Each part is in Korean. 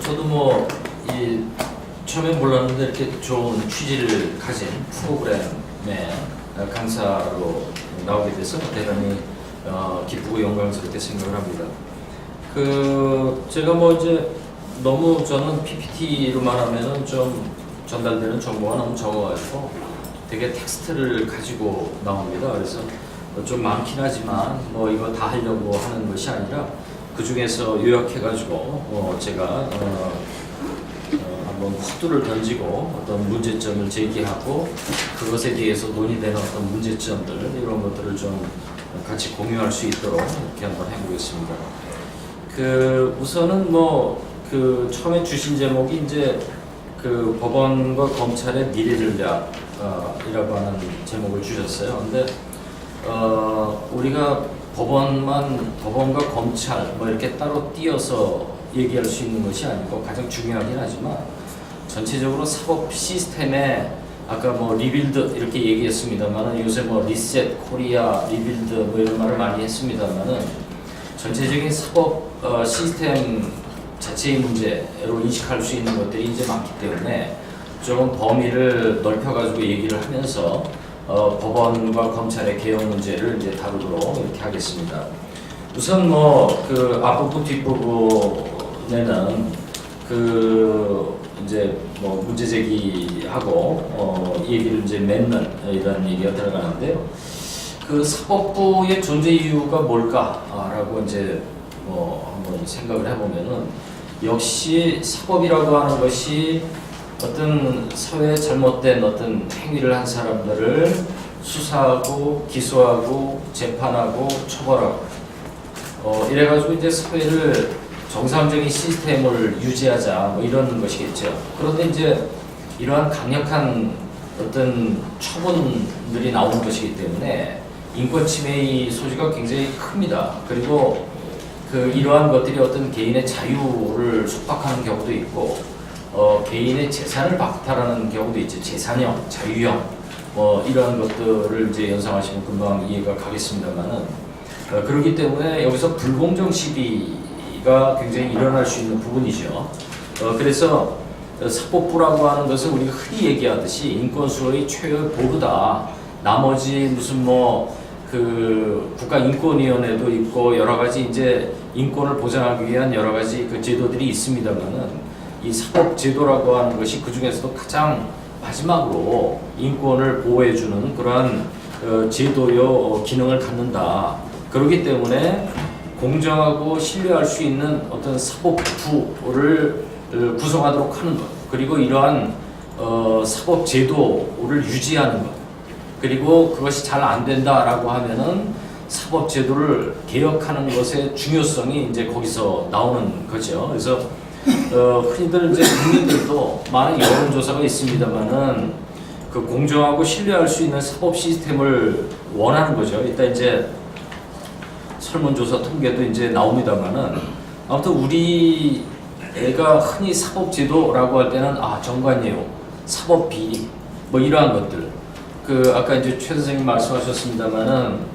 저도 뭐 이 처음에 몰랐는데 이렇게 좋은 취지를 가진 프로그램의 강사로 나오게 돼서 대단히 기쁘고 영광스럽게 생각을 합니다. 제가 뭐 이제 너무 저는 PPT로만 하면은 좀 전달되는 정보가 너무 적어가지고 되게 텍스트를 가지고 나옵니다. 그래서 좀 많긴 하지만 뭐 이거 다 하려고 하는 것이 아니라 그 중에서 요약해가지고 제가 한번 화두를 던지고 어떤 문제점을 제기하고 그것에 대해서 논의되는 어떤 문제점들 이런 것들을 좀 같이 공유할 수 있도록 이렇게 한번 해보겠습니다. 우선은 처음에 주신 제목이 이제 법원과 검찰의 미래 전략이라고 하는 제목을 주셨어요. 근데 우리가 법원과 검찰 이렇게 따로 띄어서 얘기할 수 있는 것이 아니고 가장 중요하긴 하지만 전체적으로 사법 시스템에 아까 리빌드 이렇게 얘기했습니다만은 요새 리셋, 코리아, 리빌드 이런 말을 많이 했습니다만은 전체적인 사법 시스템 자체의 문제로 인식할 수 있는 것들이 이제 많기 때문에 조금 범위를 넓혀가지고 얘기를 하면서 법원과 검찰의 개혁 문제를 이제 다루도록 이렇게 하겠습니다. 우선 앞부분 뒷부분에는 이제 문제 제기하고 얘기를 이제 맺는 이런 얘기가 들어가는데요. 사법부의 존재 이유가 뭘까라고 이제 한번 생각을 해보면은 역시 사법이라고 하는 것이 어떤 사회에 잘못된 어떤 행위를 한 사람들을 수사하고 기소하고 재판하고 처벌하고 이래가지고 이제 사회를 정상적인 시스템을 유지하자 이런 것이겠죠. 그런데 이제 이러한 강력한 어떤 처분들이 나오는 것이기 때문에 인권 침해의 소지가 굉장히 큽니다. 그리고 이러한 것들이 어떤 개인의 자유를 속박하는 경우도 있고 개인의 재산을 박탈하는 경우도 있죠. 재산형, 자유형 이러한 것들을 이제 연상하시면 금방 이해가 가겠습니다만은 그렇기 때문에 여기서 불공정 시비가 굉장히 일어날 수 있는 부분이죠. 그래서 사법부라고 하는 것은 우리가 흔히 얘기하듯이 인권수호의 최고의 보루다. 나머지 무슨 국가인권위원회도 있고 여러 가지 이제 인권을 보장하기 위한 여러 가지 제도들이 있습니다만은 이 사법제도라고 하는 것이 그 중에서도 가장 마지막으로 인권을 보호해주는 그러한 제도요 기능을 갖는다. 그렇기 때문에 공정하고 신뢰할 수 있는 어떤 사법부를 구성하도록 하는 것, 그리고 이러한 사법제도를 유지하는 것, 그리고 그것이 잘 안 된다라고 하면은 사법제도를 개혁하는 것의 중요성이 이제 거기서 나오는 거죠. 그래서 흔히들 이제 국민들도 많은 여론조사가 있습니다만은 공정하고 신뢰할 수 있는 사법 시스템을 원하는 거죠. 일단 이제 설문조사 통계도 이제 나옵니다만은 아무튼 우리 애가 흔히 사법제도라고 할 때는 정관예우, 사법비리 이러한 것들 아까 이제 최 선생님 말씀하셨습니다만은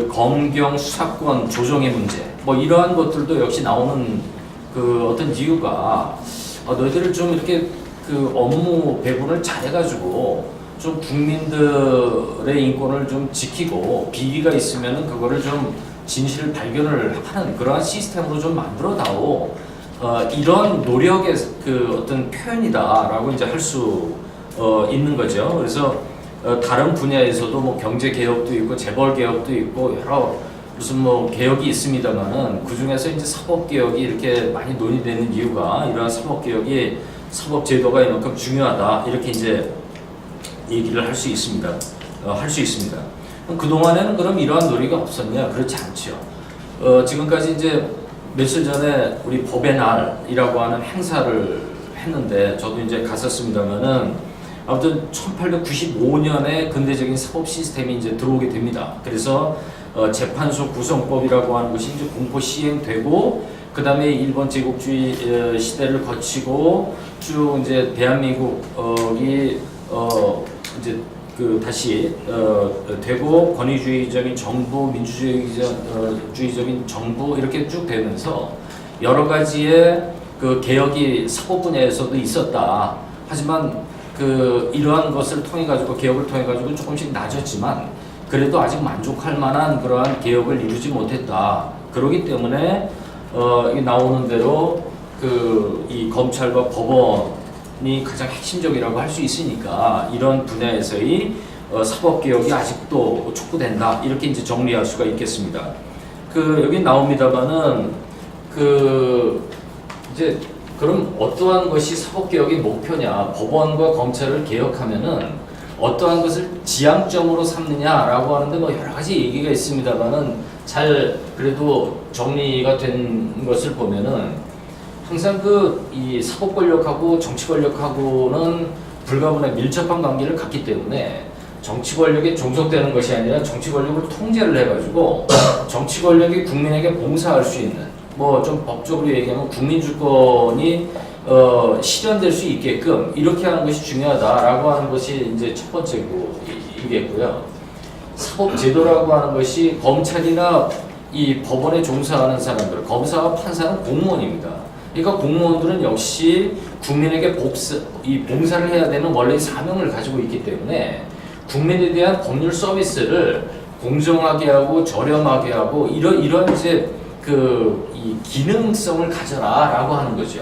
검경 수사권 조정의 문제 이러한 것들도 역시 나오는 어떤 이유가 너희들을 좀 이렇게 업무 배분을 잘해가지고 좀 국민들의 인권을 좀 지키고 비리가 있으면은 그거를 좀 진실을 발견을 하는 그러한 시스템으로 좀 만들어다오. 이런 노력의 어떤 표현이다라고 이제 할 수 있는 거죠. 그래서 다른 분야에서도 경제 개혁도 있고 재벌 개혁도 있고 여러 무슨 개혁이 있습니다만은 그 중에서 이제 사법 개혁이 이렇게 많이 논의되는 이유가 이러한 사법 개혁이 사법 제도가 이만큼 중요하다 이렇게 이제 얘기를 할 수 있습니다. 그 동안에는 그럼 이러한 논의가 없었냐? 그렇지 않죠. 지금까지 이제 며칠 전에 우리 법의 날이라고 하는 행사를 했는데 저도 이제 갔었습니다만은 아무튼 1895년에 근대적인 사법 시스템이 이제 들어오게 됩니다. 그래서 재판소 구성법이라고 하는 것이 이제 공포 시행되고 그 다음에 일본 제국주의 시대를 거치고 쭉 이제 대한민국이 이제 다시 되고 권위주의적인 정부, 민주주의적인 정부 이렇게 쭉 되면서 여러 가지의 그 개혁이 사법 분야에서도 있었다. 하지만 그 이러한 것을 통해 가지고 개혁을 통해 가지고 조금씩 낮았지만 그래도 아직 만족할 만한 그러한 개혁을 이루지 못했다. 그렇기 때문에 이 나오는 대로 그 이 검찰과 법원이 가장 핵심적이라고 할 수 있으니까 이런 분야에서의 사법 개혁이 아직도 촉구된다. 이렇게 이제 정리할 수가 있겠습니다. 그 여기 나옵니다만은 그 이제 그럼 어떠한 것이 사법개혁의 목표냐, 법원과 검찰을 개혁하면은 어떠한 것을 지향점으로 삼느냐라고 하는데 뭐 여러 가지 얘기가 있습니다만은 잘 그래도 정리가 된 것을 보면은 항상 그 이 사법 권력하고 정치 권력하고는 불가분의 밀접한 관계를 갖기 때문에 정치 권력에 종속되는 것이 아니라 정치 권력을 통제를 해가지고 정치 권력이 국민에게 봉사할 수 있는 뭐 좀 법적으로 얘기하면 국민 주권이 실현될 수 있게끔 이렇게 하는 것이 중요하다라고 하는 것이 이제 첫 번째이겠고요. 사법 제도라고 하는 것이 검찰이나 이 법원에 종사하는 사람들, 검사와 판사는 공무원입니다. 그러니까 공무원들은 역시 국민에게 봉사를 해야 되는 원래 사명을 가지고 있기 때문에 국민에 대한 법률 서비스를 공정하게 하고 저렴하게 하고 이런 이제 이 기능성을 가져라라고 하는 거죠.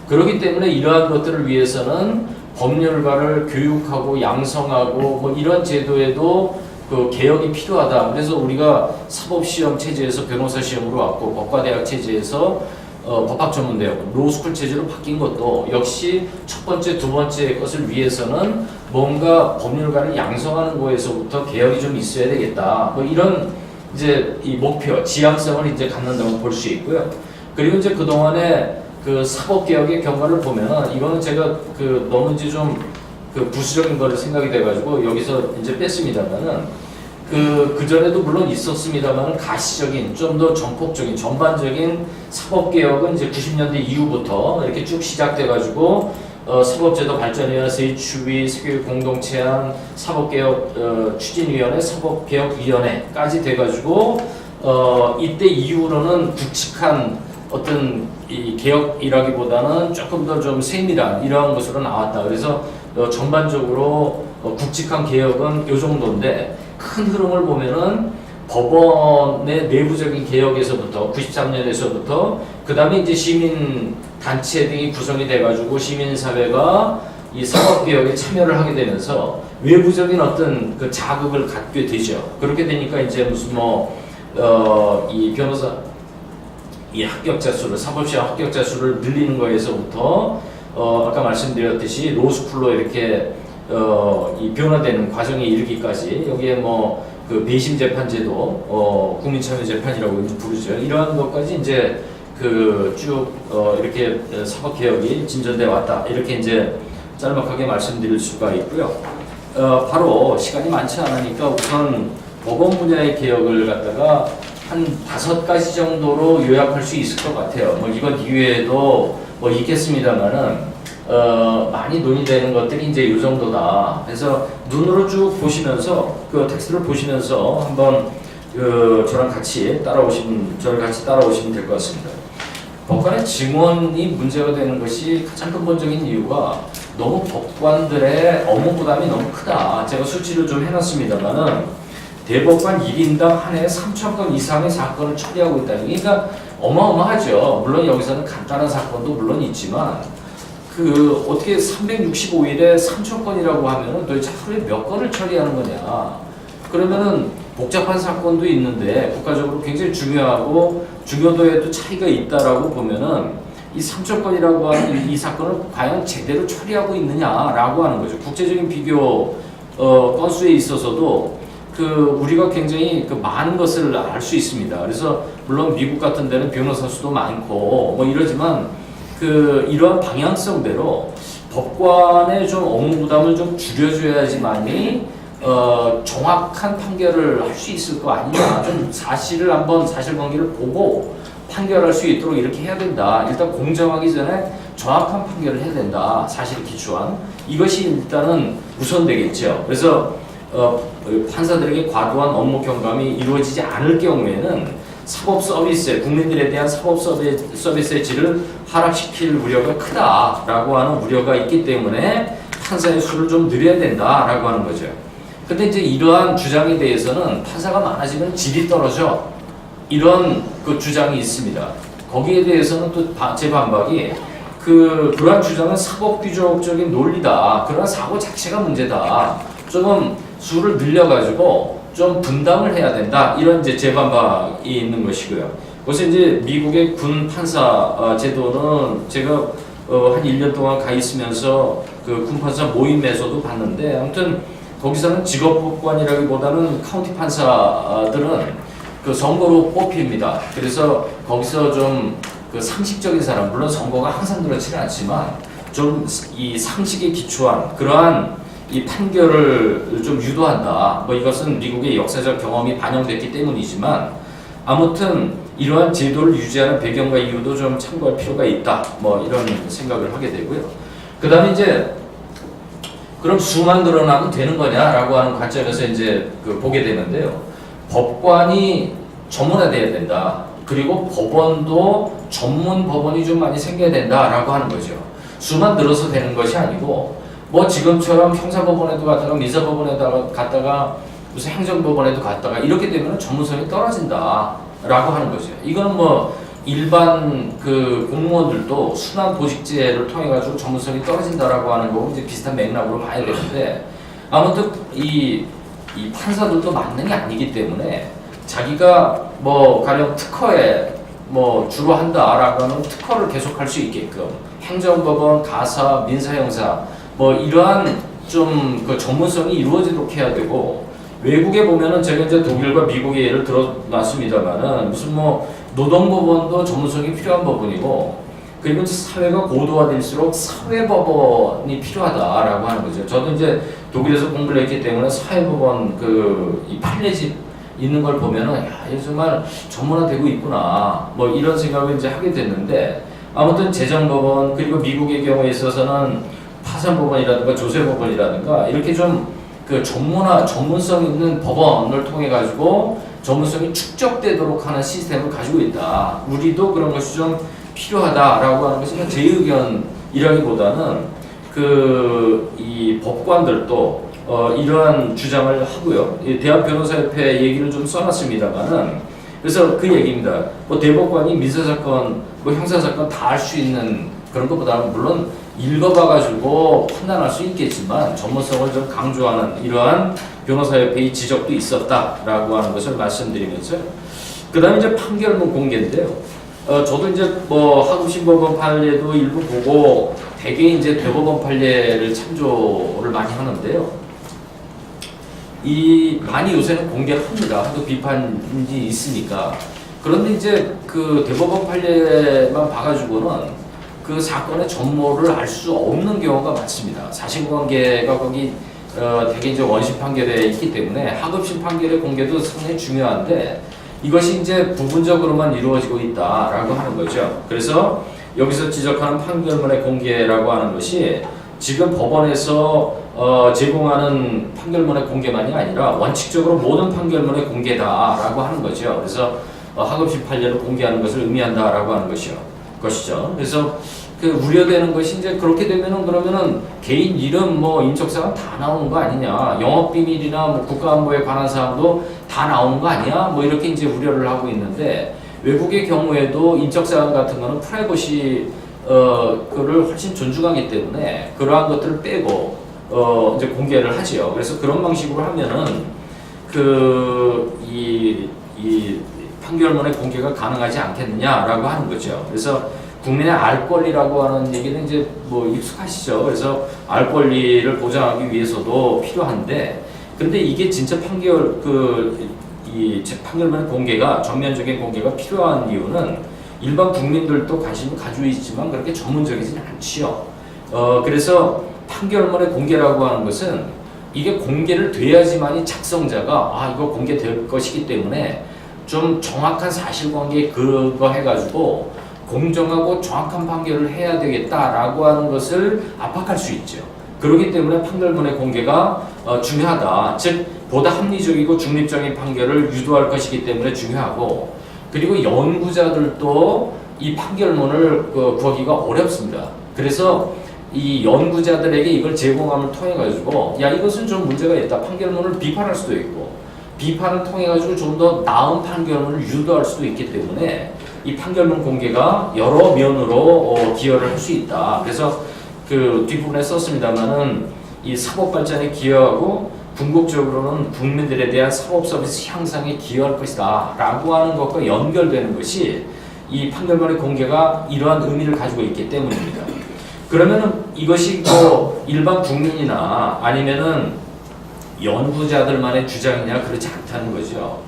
그렇기 때문에 이러한 것들을 위해서는 법률가를 교육하고 양성하고 뭐 이런 제도에도 그 개혁이 필요하다. 그래서 우리가 사법시험 체제에서 변호사 시험으로 왔고 법과대학 체제에서 법학전문대학, 로스쿨 체제로 바뀐 것도 역시 첫 번째, 두 번째 것을 위해서는 뭔가 법률가를 양성하는 거에서부터 개혁이 좀 있어야 되겠다. 뭐 이런 이제 이 목표, 지향성을 이제 갖는다고 볼 수 있고요. 그리고 이제 그동안에 그 사법개혁의 경과를 보면은 이거는 제가 그 너무 이제 좀 그 부수적인 거를 생각이 돼가지고 여기서 이제 뺐습니다만은 그 전에도 물론 있었습니다만은 가시적인 좀 더 전폭적인 전반적인 사법개혁은 이제 90년대 이후부터 이렇게 쭉 시작돼가지고 사법제도 발전위원회 추비, 세계교육 공동체안, 사법개혁 추진위원회, 사법개혁위원회까지 돼가지고 이때 이후로는 굵직한 어떤 이 개혁이라기보다는 조금 더 좀 세밀한 이러한 것으로 나왔다. 그래서 전반적으로 굵직한 개혁은 이 정도인데 큰 흐름을 보면은 법원의 내부적인 개혁에서부터 93년에서부터 그 다음에 이제 시민 단체 등이 구성이 돼가지고 시민사회가 이 사법개혁에 참여를 하게 되면서 외부적인 어떤 그 자극을 갖게 되죠. 그렇게 되니까 이제 무슨 이 변호사 이 합격자 수를 사법시험 합격자 수를 늘리는 거에서부터 아까 말씀드렸듯이 로스쿨로 이렇게 이 변화되는 과정에 이르기까지 여기에 그 배심 재판제도 국민참여 재판이라고 부르죠. 이러한 것까지 이제 쭉 이렇게 사법 개혁이 진전돼 왔다. 이렇게 이제 짤막하게 말씀드릴 수가 있고요. 바로 시간이 많지 않으니까 우선 법원 분야의 개혁을 갖다가 한 5가지 정도로 요약할 수 있을 것 같아요. 이건 이외에도 있겠습니다만은 많이 논의되는 것들이 이제 이 정도다. 그래서 눈으로 쭉 보시면서 그 텍스트를 보시면서 한번 저를 같이 따라오시면 될 것 같습니다. 법관의 증언이 문제가 되는 것이 가장 근본적인 이유가 너무 법관들의 업무 부담이 너무 크다. 제가 수치를 좀 해놨습니다만은 대법관 1인당 한 해에 3,000건 이상의 사건을 처리하고 있다. 그러니까 어마어마하죠. 물론 여기서는 간단한 사건도 물론 있지만 어떻게 365일에 3,000건이라고 하면은 도대체 하루에 몇 건을 처리하는 거냐. 그러면은 복잡한 사건도 있는데 국가적으로 굉장히 중요하고 중요도에도 차이가 있다라고 보면은 이 3,000건이라고 하는 이 사건을 과연 제대로 처리하고 있느냐라고 하는 거죠. 국제적인 비교 건수에 있어서도 우리가 굉장히 많은 것을 알 수 있습니다. 그래서 물론 미국 같은 데는 변호사 수도 많고 이러지만 이러한 방향성대로 법관의 좀 업무 부담을 좀 줄여줘야지만이 정확한 판결을 할 수 있을 거 아니냐. 좀 사실관계를 보고 판결할 수 있도록 이렇게 해야 된다. 일단 공정하기 전에 정확한 판결을 해야 된다. 사실에 기초한. 이것이 일단은 우선되겠죠. 그래서 판사들에게 과도한 업무 경감이 이루어지지 않을 경우에는 사법 서비스, 국민들에 대한 사법 서비스의 질을 하락시킬 우려가 크다라고 하는 우려가 있기 때문에 판사의 수를 좀 늘려야 된다라고 하는 거죠. 근데 이제 이러한 주장에 대해서는 판사가 많아지면 질이 떨어져. 이런 그 주장이 있습니다. 거기에 대해서는 또 제 반박이 그러한 주장은 사법규정적인 논리다. 그러한 사고 자체가 문제다. 조금 수를 늘려가지고 좀 분담을 해야 된다. 이런 이제 제 반박이 있는 것이고요. 그래서 이제 미국의 군 판사 제도는 제가 한 1년 동안 가 있으면서 그 군 판사 모임에서도 봤는데 아무튼 거기서는 직업법관이라기보다는 카운티 판사들은 그 선거로 뽑힙니다. 그래서 거기서 좀 그 상식적인 사람, 물론 선거가 항상 그렇지는 않지만 좀 이 상식에 기초한 그러한 이 판결을 좀 유도한다. 뭐 이것은 미국의 역사적 경험이 반영됐기 때문이지만 아무튼 이러한 제도를 유지하는 배경과 이유도 좀 참고할 필요가 있다. 뭐 이런 생각을 하게 되고요. 그 다음에 이제 그럼 수만 늘어나면 되는 거냐라고 하는 관점에서 이제 그 보게 되는데요. 법관이 전문화돼야 된다. 그리고 법원도 전문 법원이 좀 많이 생겨야 된다라고 하는 거죠. 수만 늘어서 되는 것이 아니고 뭐 지금처럼 형사법원에도 갔다가 민사법원에도 갔다가 무슨 행정법원에도 갔다가 이렇게 되면 전문성이 떨어진다라고 하는 거죠. 이거는 뭐 일반 그 공무원들도 순환 보직제를 통해 가지고 전문성이 떨어진다라고 하는 거고 이제 비슷한 맥락으로 봐야 되는데 아무튼 이 판사들도 만능이 아니기 때문에 자기가 뭐 가령 특허에 뭐 주로 한다라고 하는 특허를 계속할 수 있게끔 행정법원, 가사, 민사형사 뭐 이러한 좀 그 전문성이 이루어지도록 해야 되고 외국에 보면은 제가 이제 독일과 미국의 예를 들어놨습니다만은 무슨 뭐 노동법원도 전문성이 필요한 법원이고 그리고 사회가 고도화될수록 사회법원이 필요하다라고 하는 거죠. 저도 이제 독일에서 공부를 했기 때문에 사회법원 이 판례집 있는 걸 보면은 야, 이거 정말 전문화되고 있구나. 뭐 이런 생각을 이제 하게 됐는데 아무튼 재정법원 그리고 미국의 경우에 있어서는 파산법원이라든가 조세법원이라든가 이렇게 좀 그 전문성 있는 법원을 통해 가지고 전문성이 축적되도록 하는 시스템을 가지고 있다. 우리도 그런 것이 좀 필요하다라고 하는 것은 제 의견이라기보다는 이 법관들도 이러한 주장을 하고요. 대한변호사협회 얘기를 좀 써놨습니다만은 그래서 그 얘기입니다. 뭐 대법관이 민사사건, 뭐 형사사건 다 할 수 있는 그런 것보다는 물론 읽어봐가지고 판단할 수 있겠지만 전문성을 좀 강조하는 이러한 변호사협회의 지적도 있었다라고 하는 것을 말씀드리면서 그 다음에 이제 판결문 공개인데요. 저도 이제 뭐 하급심법원 판례도 일부 보고 대개 이제 대법원 판례를 참조를 많이 하는데요. 많이 요새는 공개를 합니다. 하도 비판이 있으니까. 그런데 이제 그 대법원 판례만 봐가지고는 그 사건의 전모를 알 수 없는 경우가 많습니다. 사실관계가 거기 대개 이제 원심 판결에 있기 때문에 하급심 판결의 공개도 상당히 중요한데 이것이 이제 부분적으로만 이루어지고 있다라고 하는 거죠. 그래서 여기서 지적하는 판결문의 공개라고 하는 것이 지금 법원에서 제공하는 판결문의 공개만이 아니라 원칙적으로 모든 판결문의 공개다라고 하는 거죠. 그래서 하급심 판례를 공개하는 것을 의미한다라고 하는 것이죠. 그래서 그 우려되는 것이 이제 그렇게 되면은 그러면은 개인 이름 뭐 인적사항 다 나오는 거 아니냐, 영업 비밀이나 뭐 국가안보에 관한 사항도 다 나오는 거 아니야, 뭐 이렇게 이제 우려를 하고 있는데 외국의 경우에도 인적사항 같은 거는 프라이버시 그를 훨씬 존중하기 때문에 그러한 것들을 빼고 이제 공개를 하지요. 그래서 그런 방식으로 하면은 이 판결문의 공개가 가능하지 않겠느냐라고 하는 거죠. 그래서 국민의 알 권리라고 하는 얘기는 이제 뭐 익숙하시죠. 그래서 알 권리를 보장하기 위해서도 필요한데, 근데 이게 진짜 이 판결문의 공개가 전면적인 공개가 필요한 이유는 일반 국민들도 관심을 가지고 있지만 그렇게 전문적이지는 않지요. 그래서 판결문의 공개라고 하는 것은 이게 공개를 돼야지만이 작성자가 이거 공개될 것이기 때문에 좀 정확한 사실관계에 근거해가지고 공정하고 정확한 판결을 해야 되겠다라고 하는 것을 압박할 수 있죠. 그렇기 때문에 판결문의 공개가 중요하다. 즉 보다 합리적이고 중립적인 판결을 유도할 것이기 때문에 중요하고, 그리고 연구자들도 이 판결문을 구하기가 어렵습니다. 그래서 이 연구자들에게 이걸 제공함을 통해 가지고 야 이것은 좀 문제가 있다. 판결문을 비판할 수도 있고 비판을 통해 가지고 좀 더 나은 판결문을 유도할 수도 있기 때문에 이 판결문 공개가 여러 면으로 기여를 할 수 있다. 그래서 그 뒷부분에 썼습니다만은 이 사법 발전에 기여하고 궁극적으로는 국민들에 대한 사법 서비스 향상에 기여할 것이다 라고 하는 것과 연결되는 것이 이 판결문의 공개가 이러한 의미를 가지고 있기 때문입니다. 그러면은 이것이 뭐 일반 국민이나 아니면은 연구자들만의 주장이냐 그렇지 않다는 거죠.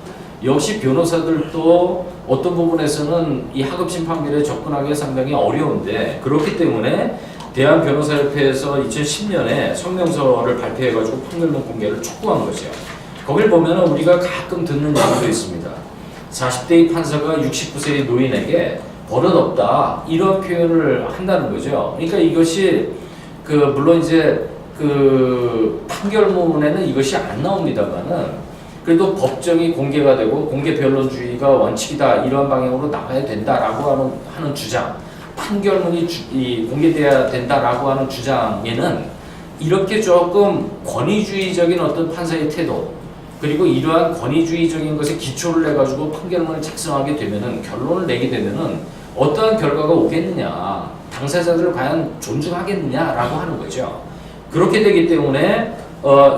역시 변호사들도 어떤 부분에서는 이 하급심 판결에 접근하기가 상당히 어려운데 그렇기 때문에 대한변호사협회에서 2010년에 성명서를 발표해가지고 판결문 공개를 촉구한 거죠. 거길 보면 우리가 가끔 듣는 얘기도 있습니다. 40대의 판사가 69세의 노인에게 버릇없다 이런 표현을 한다는 거죠. 그러니까 이것이 물론 이제 판결문에는 이것이 안 나옵니다만은 그래도 법정이 공개가 되고 공개 변론주의가 원칙이다 이런 방향으로 나가야 된다라고 하는 주장. 판결문이 공개돼야 된다라고 하는 주장에는 이렇게 조금 권위주의적인 어떤 판사의 태도 그리고 이러한 권위주의적인 것에 기초를 내가지고 판결문을 작성하게 되면은 결론을 내게 되면은 어떠한 결과가 오겠느냐 당사자들을 과연 존중하겠느냐라고 하는 거죠. 그렇게 되기 때문에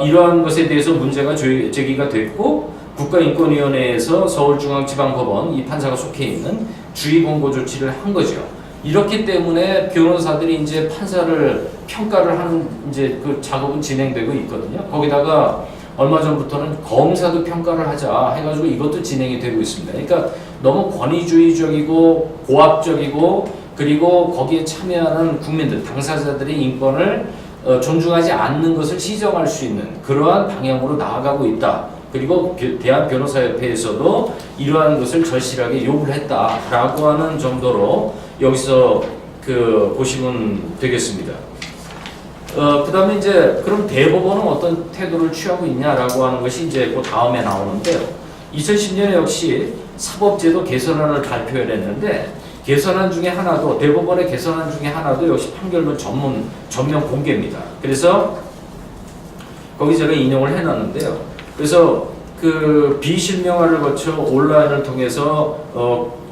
이러한 것에 대해서 문제가 제기가 됐고 국가인권위원회에서 서울중앙지방법원 이 판사가 속해 있는 주의공고 조치를 한 거죠. 이렇기 때문에 변호사들이 이제 판사를 평가를 하는 이제 그 작업은 진행되고 있거든요. 거기다가 얼마 전부터는 검사도 평가를 하자 해가지고 이것도 진행이 되고 있습니다. 그러니까 너무 권위주의적이고 고압적이고 그리고 거기에 참여하는 국민들, 당사자들의 인권을 존중하지 않는 것을 시정할 수 있는 그러한 방향으로 나아가고 있다. 그리고 대한변호사협회에서도 이러한 것을 절실하게 요구를 했다라고 하는 정도로 여기서 보시면 되겠습니다. 그 다음에 이제 그럼 대법원은 어떤 태도를 취하고 있냐라고 하는 것이 이제 그 다음에 나오는데요. 2010년에 역시 사법제도 개선안을 발표를 했는데 개선안 중에 하나도 대법원의 개선안 중에 하나도 역시 판결문 전면 공개입니다. 그래서 거기 제가 인용을 해놨는데요. 그래서 비실명화를 거쳐 온라인을 통해서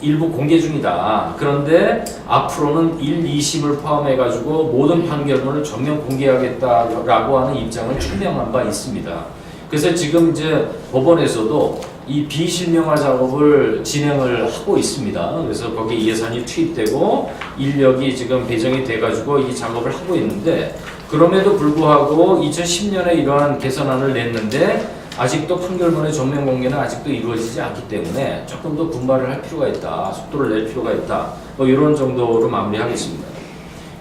일부 공개 중이다. 그런데 앞으로는 1, 2심을 포함해가지고 모든 판결문을 전면 공개하겠다라고 하는 입장을 충명한 바 있습니다. 그래서 지금 이제 법원에서도 이 비실명화 작업을 진행을 하고 있습니다. 그래서 거기에 예산이 투입되고 인력이 지금 배정이 돼가지고 이 작업을 하고 있는데 그럼에도 불구하고 2010년에 이러한 개선안을 냈는데 아직도 판결문의 전면 공개는 아직도 이루어지지 않기 때문에 조금 더 분발을 할 필요가 있다. 속도를 낼 필요가 있다. 뭐 이런 정도로 마무리하겠습니다.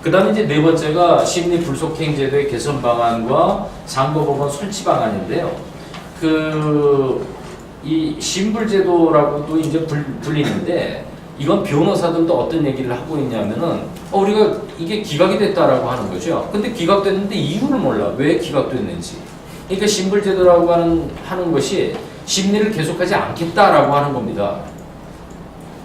그 다음에 이제 네 번째가 심리 불속행제도의 개선 방안과 상고법원 설치 방안인데요. 이 신불제도라고도 이제 불리는데 이건 변호사들도 어떤 얘기를 하고 있냐면은 우리가 이게 기각이 됐다라고 하는 거죠. 근데 기각됐는데 이유를 몰라. 왜 기각됐는지. 그러니까 신불제도라고 하는 것이 심리를 계속하지 않겠다라고 하는 겁니다.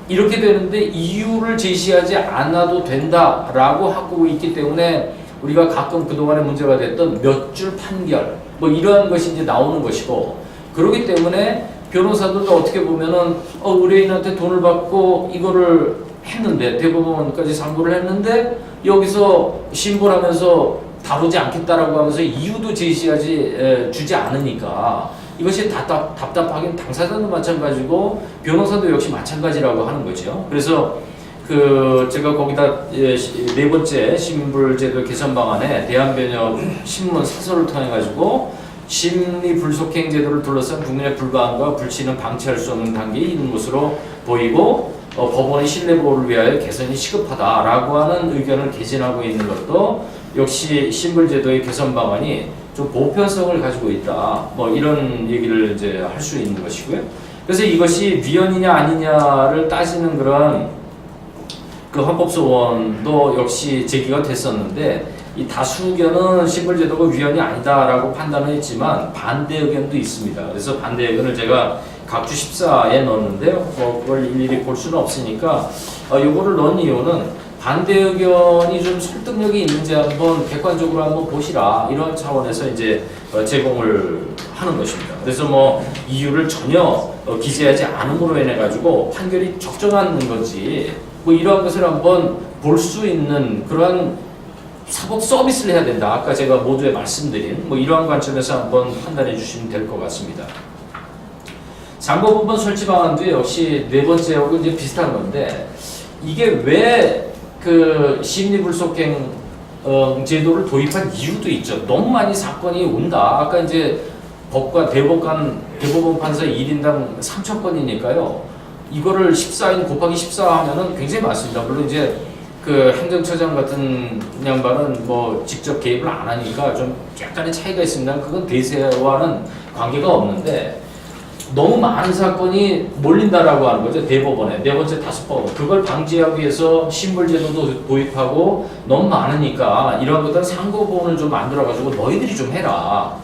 이렇게 되는데 이유를 제시하지 않아도 된다라고 하고 있기 때문에 우리가 가끔 그동안에 문제가 됐던 몇 줄 판결 뭐 이러한 것이 이제 나오는 것이고 그렇기 때문에 변호사들도 어떻게 보면은 의뢰인한테 돈을 받고 이거를 했는데 대법원까지 상고를 했는데 여기서 신고하면서 다루지 않겠다라고 하면서 이유도 주지 않으니까 이것이 답답하긴 당사자도 마찬가지고 변호사도 역시 마찬가지라고 하는 거죠. 그래서 제가 거기다 네 번째 신불제도 개선 방안에 대한변협 신문 사설을 통해 가지고 심리 불속행 제도를 둘러싼 국민의 불가항과 불신은 방치할 수 없는 단계에 있는 것으로 보이고 법원의 신뢰 보호를 위하여 개선이 시급하다라고 하는 의견을 개진하고 있는 것도 역시 신불제도의 개선 방안이 좀 보편성을 가지고 있다. 뭐 이런 얘기를 이제 할 수 있는 것이고요. 그래서 이것이 위헌이냐 아니냐를 따지는 그런 헌법소원도 역시 제기가 됐었는데 이 다수 의견은 신불제도가 위헌이 아니다라고 판단을 했지만 반대 의견도 있습니다. 그래서 반대 의견을 제가 각주 14에 넣었는데요. 뭐 그걸 일일이 볼 수는 없으니까 요거를 넣은 이유는 반대 의견이 좀 설득력이 있는지 한번 객관적으로 한번 보시라 이런 차원에서 이제 제공을 하는 것입니다. 그래서 뭐 이유를 전혀 기재하지 않음으로 인해 가지고 판결이 적정한 건지 뭐 이러한 것을 한번 볼 수 있는 그러한 사법 서비스를 해야 된다. 아까 제가 모두에 말씀드린 뭐 이러한 관점에서 한번 판단해 주시면 될 것 같습니다. 상고법원 설치 방안도 역시 네 번째하고 이제 비슷한 건데 이게 왜 그 심리불속행 제도를 도입한 이유도 있죠. 너무 많이 사건이 온다. 아까 이제 법관, 대법원 판사 1인당 3천 건이니까요. 이거를 14인 곱하기 14 하면은 굉장히 많습니다. 물론 이제 그 행정처장 같은 양반은 뭐 직접 개입을 안 하니까 좀 약간의 차이가 있습니다. 그건 대세와는 관계가 없는데 너무 많은 사건이 몰린다라고 하는 거죠. 대법원에 네 번째 다섯 번 그걸 방지하기 위해서 신불제도도 도입하고 너무 많으니까 이런 것들 상고법원을 좀 만들어가지고 너희들이 좀 해라.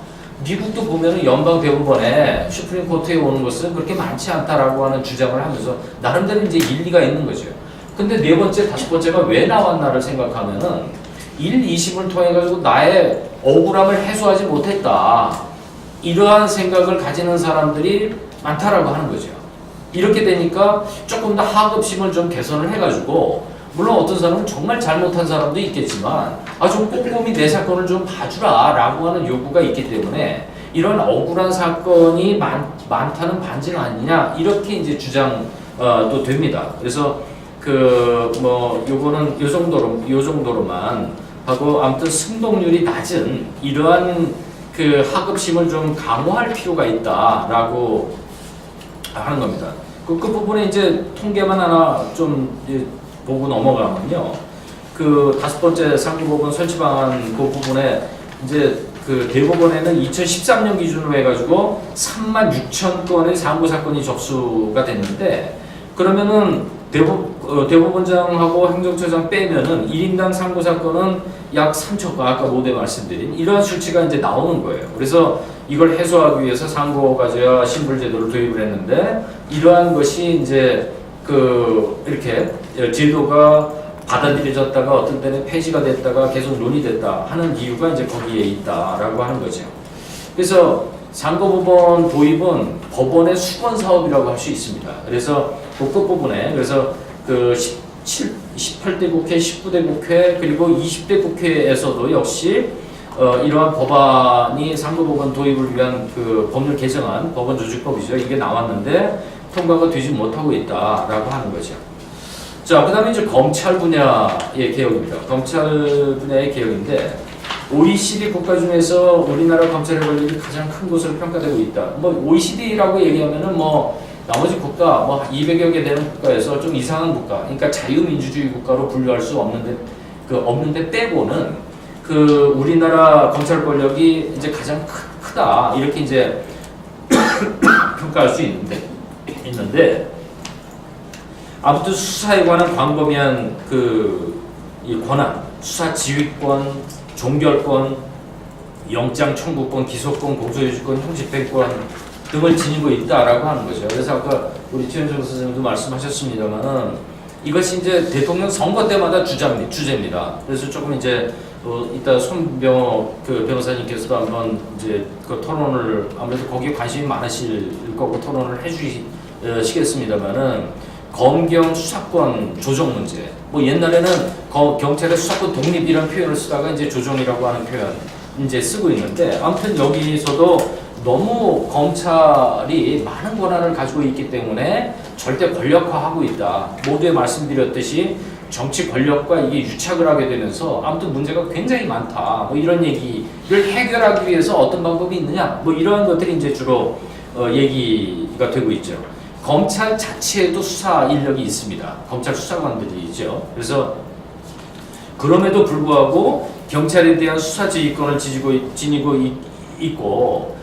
미국도 보면은 연방 대법원에 슈프림 코트에 오는 것은 그렇게 많지 않다라고 하는 주장을 하면서 나름대로 이제 일리가 있는 거죠. 근데 네 번째 다섯 번째가 왜 나왔나를 생각하면은 1, 2심을 통해 가지고 나의 억울함을 해소하지 못했다. 이러한 생각을 가지는 사람들이 많다라고 하는 거죠. 이렇게 되니까 조금 더 하급심을 좀 개선을 해가지고 물론 어떤 사람은 정말 잘못한 사람도 있겠지만 좀 꼼꼼히 내 사건을 좀 봐주라 라고 하는 요구가 있기 때문에 이런 억울한 사건이 많다는 반증 아니냐 이렇게 이제 주장도 됩니다. 그래서 그 뭐 요거는 요 정도로만 하고 아무튼 승동률이 낮은 이러한 그 하급심을 좀 강화할 필요가 있다라고 하는 겁니다. 그 부분에 이제 통계만 하나 좀 보고 넘어가면요. 그 다섯 번째 상고법원 설치 방안 그 부분에 이제 그 대법원에는 2013년 기준으로 해가지고 36,000건의 상고 사건이 접수가 됐는데 그러면은 대법원장하고 행정처장 빼면은 1인당 상고 사건은 약 3,000건 아까 모두에 말씀드린 이러한 수치가 이제 나오는 거예요. 그래서 이걸 해소하기 위해서 상고가제와 신불제도를 도입을 했는데 이러한 것이 이제 그 이렇게 제도가 받아들여졌다가 어떤 때는 폐지가 됐다가 계속 논의됐다 하는 이유가 이제 거기에 있다라고 하는 거죠. 그래서 상고법원 도입은 법원의 수건 사업이라고 할 수 있습니다. 그래서 그 끝부분에 그래서 그 18대 국회, 19대 국회 그리고 20대 국회에서도 역시 이러한 법안이 상고법원 도입을 위한 그 법률 개정안 법원조직법이죠. 이게 나왔는데 통과가 되지 못하고 있다라고 하는 거죠. 자, 그 다음에 이제 검찰 분야의 개혁입니다. 검찰 분야의 개혁인데 OECD 국가 중에서 우리나라 검찰의 권력이 가장 큰 것으로 평가되고 있다. 뭐 OECD라고 얘기하면은 뭐 나머지 국가 뭐 200여 개 되는 국가에서 좀 이상한 국가, 그러니까 자유민주주의 국가로 분류할 수 없는데 빼고는 그 우리나라 검찰 권력이 이제 가장 크다 이렇게 이제 평가할 수 있는데 아무튼 수사에 관한 광범위한 이 권한, 수사 지휘권, 종결권, 영장 청구권, 기소권, 공소유지권, 형집행권 등을 지니고 있다라고 하는 거죠. 그래서 아까 우리 최현정 선생님도 말씀하셨습니다만은 이것이 이제 대통령 선거 때마다 주제입니다. 그래서 조금 이제 이따 손병호 그 변호사님께서도 한번 이제 그 토론을 아무래도 거기에 관심이 많으실 거고 토론을 해주시겠습니다만은 검경 수사권 조정 문제. 뭐 옛날에는 경찰의 수사권 독립이라는 표현을 쓰다가 이제 조정이라고 하는 표현 이제 쓰고 있는데 아무튼 여기서도 너무 검찰이 많은 권한을 가지고 있기 때문에 절대 권력화하고 있다. 모두에 말씀드렸듯이 정치 권력과 이게 유착을 하게 되면서 아무튼 문제가 굉장히 많다. 뭐 이런 얘기를 해결하기 위해서 어떤 방법이 있느냐. 뭐 이러한 것들이 이제 주로 얘기가 되고 있죠. 검찰 자체에도 수사 인력이 있습니다. 검찰 수사관들이죠. 그래서 그럼에도 불구하고 경찰에 대한 수사 지휘권을 지니고 있고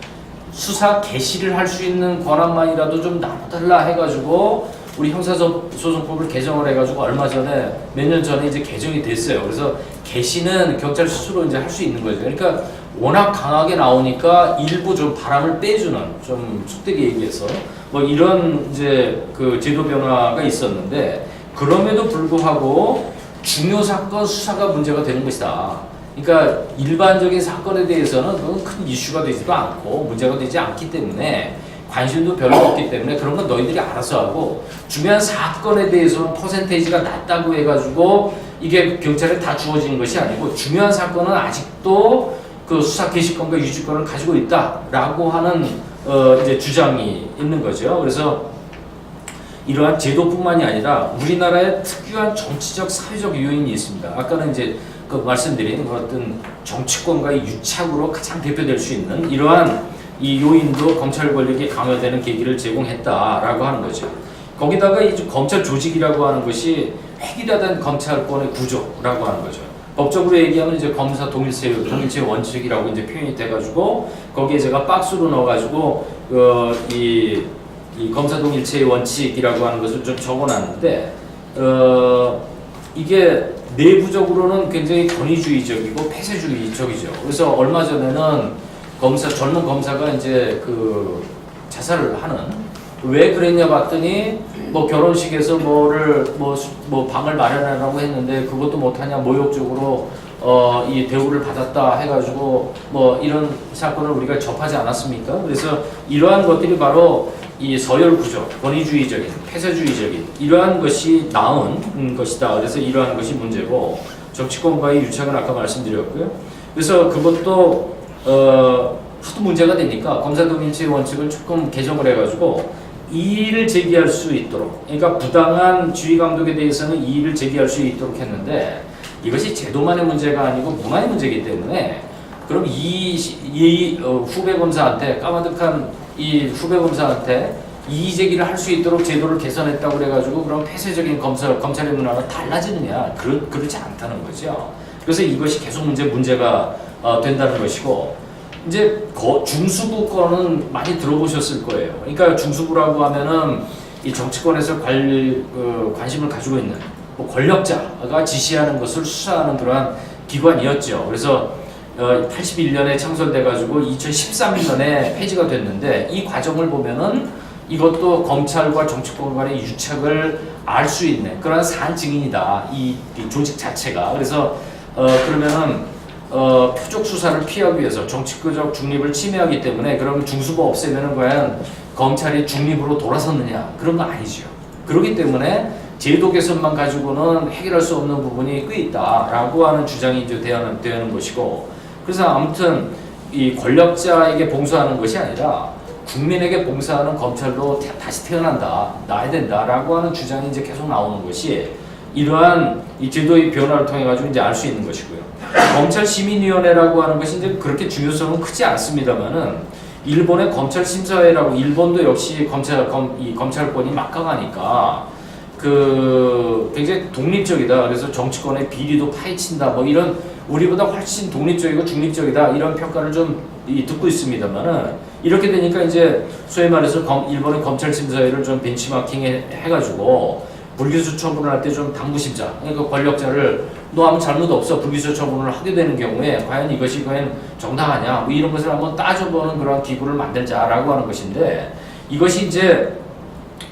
수사 개시를 할 수 있는 권한만이라도 좀 나눠달라 해가지고 우리 형사소송법을 개정을 해가지고 얼마 전에 몇 년 전에 이제 개정이 됐어요. 그래서 개시는 경찰 스스로 이제 할 수 있는 거죠. 그러니까 워낙 강하게 나오니까 일부 좀 바람을 빼주는 좀 속되게 얘기해서 뭐 이런 이제 그 제도 변화가 있었는데 그럼에도 불구하고 중요 사건 수사가 문제가 되는 것이다. 그러니까 일반적인 사건에 대해서는 그건 큰 이슈가 되지도 않고 문제가 되지 않기 때문에 관심도 별로 없기 때문에 그런 건 너희들이 알아서 하고 중요한 사건에 대해서는 퍼센테이지가 낮다고 해가지고 이게 경찰에 다 주어지는 것이 아니고 중요한 사건은 아직도 그 수사 개시권과 유지권을 가지고 있다라고 하는 이제 주장이 있는 거죠. 그래서 이러한 제도뿐만이 아니라 우리나라의 특유한 정치적 사회적 요인이 있습니다. 아까는 이제 그 말씀드린 어떤 정치권과의 유착으로 가장 대표될 수 있는 이러한 이 요인도 검찰 권력이 강화되는 계기를 제공했다라고 하는 거죠. 거기다가 이 검찰 조직이라고 하는 것이 획일화된 검찰권의 구조라고 하는 거죠. 법적으로 얘기하면 이제 검사 동일체 원칙이라고 이제 표현이 돼가지고 거기에 제가 박스로 넣어가지고 이 검사 동일체의 원칙이라고 하는 것을 좀 적어놨는데 이게 내부적으로는 굉장히 권위주의적이고 폐쇄주의적이죠. 그래서 얼마 전에는 젊은 검사가 이제 그 자살을 하는 왜 그랬냐 봤더니 뭐 결혼식에서 뭐 방을 마련하라고 했는데 그것도 못하냐 모욕적으로 이 대우를 받았다 해가지고 뭐 이런 사건을 우리가 접하지 않았습니까? 그래서 이러한 것들이 바로 이 서열 구조, 권위주의적인, 폐쇄주의적인 이러한 것이 나온 것이다. 그래서 이러한 것이 문제고 정치권과의 유착은 아까 말씀드렸고요. 그래서 그것도 하도 문제가 되니까 검사동일체 원칙을 조금 개정을 해가지고 이의를 제기할 수 있도록, 그러니까 부당한 지휘 감독에 대해서는 이의를 제기할 수 있도록 했는데 이것이 제도만의 문제가 아니고 문화의 문제이기 때문에 그럼 후배 검사한테 까마득한 이 후배 검사한테 이의 제기를 할 수 있도록 제도를 개선했다고 그래가지고 그럼 폐쇄적인 검찰의 문화가 달라지느냐? 그렇지 않다는 거죠. 그래서 이것이 계속 문제가 된다는 것이고 이제 중수부 거는 많이 들어보셨을 거예요. 그러니까 중수부라고 하면은 이 정치권에서 관심을 가지고 있는 뭐 권력자가 지시하는 것을 수사하는 그러한 기관이었죠. 그래서 81년에 창설돼가지고 2013년에 폐지가 됐는데 이 과정을 보면은 이것도 검찰과 정치권 간의 유착을 알 수 있는 그런 사안 증인이다. 이 조직 자체가. 그래서 그러면은 표적 수사를 피하기 위해서 정치적 중립을 침해하기 때문에 그럼 중수부 없애면은 과연 검찰이 중립으로 돌아섰느냐? 그런 거 아니죠. 그렇기 때문에 제도 개선만 가지고는 해결할 수 없는 부분이 꽤 있다라고 하는 주장이 이제 되는 것이고 그래서 아무튼 이 권력자에게 봉사하는 것이 아니라 국민에게 봉사하는 검찰로 다시 태어난다, 나야 된다라고 하는 주장이 이제 계속 나오는 것이 이러한 이 제도의 변화를 통해 가지고 이제 알 수 있는 것이고요. 검찰시민위원회라고 하는 것이 이제 그렇게 중요성은 크지 않습니다만은 일본의 검찰심사회라고 일본도 역시 검찰권이 막강하니까 굉장히 독립적이다. 그래서 정치권의 비리도 파헤친다. 뭐 이런 우리보다 훨씬 독립적이고 중립적이다. 이런 평가를 좀 듣고 있습니다만은 이렇게 되니까 이제 소위 말해서 일본의 검찰심사회를 좀 벤치마킹 해가지고 불기소 처분을 할 때 좀 당무심자, 그러니까 권력자를 너 아무 잘못 없어 불기소 처분을 하게 되는 경우에 과연 이것이 정당하냐 뭐 이런 것을 한번 따져보는 그런 기구를 만들자라고 하는 것인데 이것이 이제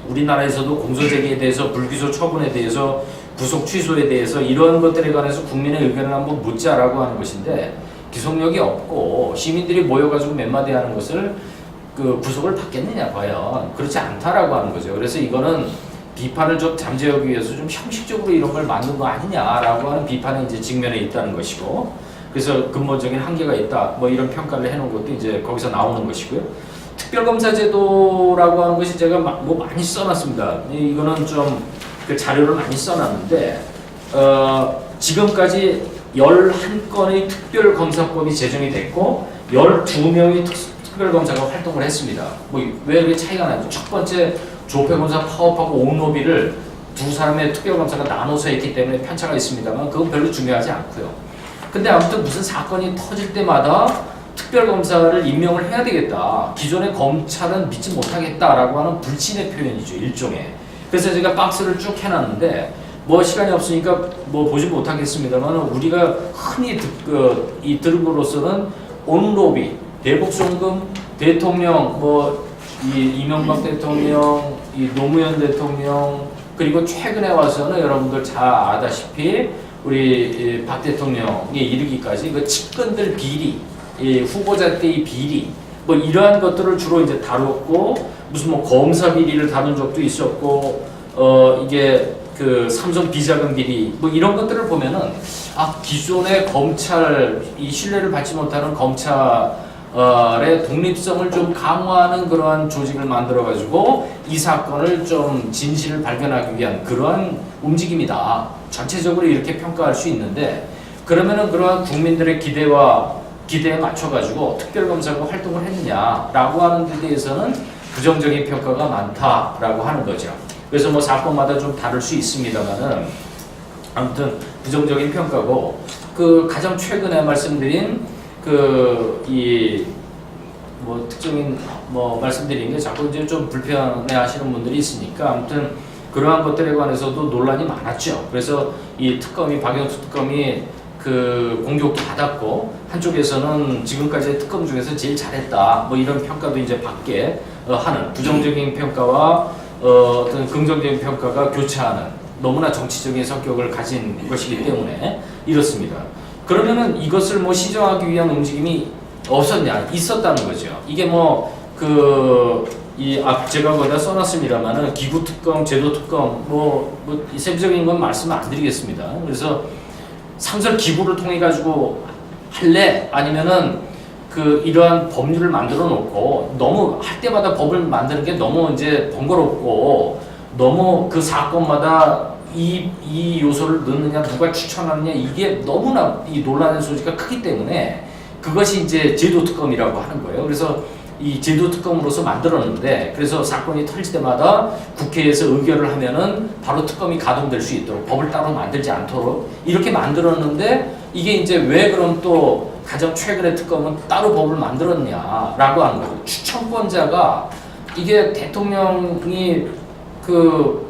우리나라에서도 공소제기에 대해서 불기소 처분에 대해서 구속 취소에 대해서 이러한 것들에 관해서 국민의 의견을 한번 묻자라고 하는 것인데 기속력이 없고 시민들이 모여가지고 몇 마디 하는 것을 구속을 받겠느냐 과연 그렇지 않다라고 하는 거죠. 그래서 이거는 비판을 좀 잠재우기 위해서 좀 형식적으로 이런 걸 만든 거 아니냐라고 하는 비판이 이제 직면에 있다는 것이고 그래서 근본적인 한계가 있다 뭐 이런 평가를 해놓은 것도 이제 거기서 나오는 것이고요. 특별검사제도라고 하는 것이 제가 많이 써놨습니다. 이거는 좀 자료를 많이 써놨는데 지금까지 11건의 특별검사법이 제정이 됐고 12명의 특별검사가 활동을 했습니다. 왜 이렇게 차이가 나죠? 첫 번째 조폐검사 파업하고 옥노비를 두 사람의 특별검사가 나눠서 했기 때문에 편차가 있습니다만 그건 별로 중요하지 않고요. 근데 아무튼 무슨 사건이 터질 때마다 특별검사를 임명을 해야 되겠다. 기존의 검찰은 믿지 못하겠다라고 하는 불신의 표현이죠. 일종의. 그래서 제가 박스를 쭉 해놨는데 시간이 없으니까 보지 못하겠습니다만 우리가 흔히 들음으로써는 온로비, 대북송금, 대통령 이 이명박 대통령, 이 노무현 대통령, 그리고 최근에 와서는 여러분들 잘 아다시피 우리 박 대통령에 이르기까지 그 측근들 비리, 이 후보자 때의 비리, 뭐 이러한 것들을 주로 이제 다뤘고, 무슨 뭐 검사 비리를 다룬 적도 있었고, 이게 그 삼성 비자금 비리, 뭐 이런 것들을 보면은 기존의 검찰, 이 신뢰를 받지 못하는 검찰의 독립성을 좀 강화하는 그러한 조직을 만들어가지고 이 사건을 좀 진실을 발견하기 위한 그러한 움직임이다. 전체적으로 이렇게 평가할 수 있는데, 그러면은 그러한 국민들의 기대에 맞춰가지고 특별검사가 활동을 했느냐라고 하는 데 대해서는 부정적인 평가가 많다라고 하는 거죠. 그래서 뭐 사건마다 좀 다를 수 있습니다만은 아무튼 부정적인 평가고, 그 가장 최근에 말씀드린 이 뭐 특정인 뭐 말씀드린 게 자꾸 이제 좀 불편해하시는 분들이 있으니까 아무튼 그러한 것들에 관해서도 논란이 많았죠. 그래서 이 특검이, 박영수 특검이 그 공격도 받았고, 한쪽에서는 지금까지의 특검 중에서 제일 잘했다, 뭐 이런 평가도 이제 받게 하는, 부정적인 평가와 어떤 긍정적인 평가가 교차하는 너무나 정치적인 성격을 가진 것이기 때문에 이렇습니다. 그러면은 이것을 뭐 시정하기 위한 움직임이 없었냐? 있었다는 거죠. 이게 제가 거기다 써놨습니다만은 기구 특검, 제도 특검, 이 세부적인 건 말씀 안 드리겠습니다. 그래서 상설 기구를 통해 가지고 할래? 아니면은 이러한 법률을 만들어 놓고, 너무 할 때마다 법을 만드는 게 너무 이제 번거롭고, 너무 그 사건마다 이 요소를 넣느냐, 누가 추천하느냐, 이게 너무나 이 논란의 소지가 크기 때문에 그것이 이제 제도특검이라고 하는 거예요. 그래서 이 제도특검으로서 만들었는데, 그래서 사건이 터질 때마다 국회에서 의결을 하면은 바로 특검이 가동될 수 있도록 법을 따로 만들지 않도록 이렇게 만들었는데, 이게 이제 왜 그럼 또 가장 최근의 특검은 따로 법을 만들었냐라고 하는 거죠. 추천권자가, 이게 대통령이 그